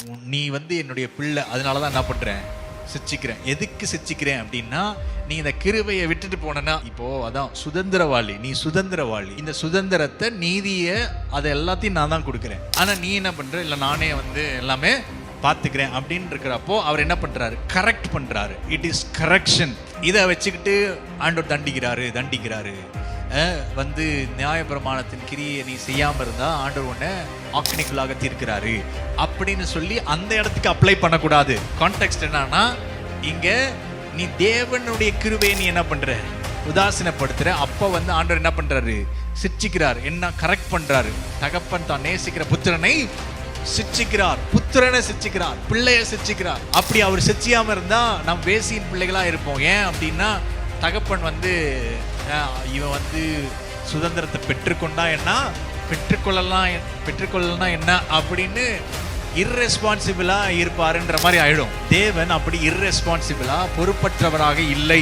நீ என்னுடைய பிள்ளை, அதனாலதான் என்ன பண்றேன், சிச்சிக்கிறேன். எதுக்கு சிச்சிக்கிறேன் அப்படின்னா, நீ இந்த கிருபையை விட்டுட்டு போனா, இப்போ அதான் சுதந்திரவாளி, நீ சுதந்திரவாளி. இந்த சுதந்திரத்தை, நீதியை, அதை எல்லாத்தையும் நான் தான் கொடுக்குறேன். ஆனா நீ என்ன பண்ற, இல்ல நானே எல்லாமே பார்த்துக்கிறேன் அப்படின்னு இருக்கிறப்போ அவர் என்ன பண்றாரு, கரெக்ட் பண்றாரு. It is correction. இதை வச்சுக்கிட்டு ஆண்டவர் தண்டிக்கிறாரு. நியாயப்பிரமாணத்தின் கிரியை நீ செய்யாம இருந்தா ஆண்டவர் உன்னை ஆக்கினைக்குள்ளாக தீர்க்கிறாரு அப்படின்னு சொல்லி அந்த இடத்துக்கு அப்ளை பண்ணக்கூடாது. கான்டெக்ஸ்ட் என்னன்னா, இங்க நீ தேவனுடைய கிருபையை நீ என்ன பண்ற, உதாசீனப்படுத்துற. அப்ப ஆண்டவர் என்ன பண்றாரு, சிட்சிக்கிறார். என்ன கரெக்ட் பண்றாரு. தகப்பன் தான் நேசிக்கிற புத்திரனை சிட்சிக்கிறார், புத்திரனை சிட்சிக்கிறார், பிள்ளைய சிட்சிக்கிறார். அப்படி அவர் சிட்சியாம இருந்தா நம் வேசியின் பிள்ளைகளா இருப்போம். ஏன் அப்படின்னா, தகப்பன் இவன் சுதந்திரத்தை பெற்றுக்கொண்டா என்ன, பெற்றுக்கொள்ளலாம் என்ன அப்படின்னு இர்ரெஸ்பான்சிபிளா இருப்பாருன்ற மாதிரி ஆயிடும். தேவன் அப்படி இர்ரெஸ்பான்சிபிளா, பொறுப்பற்றவராக இல்லை.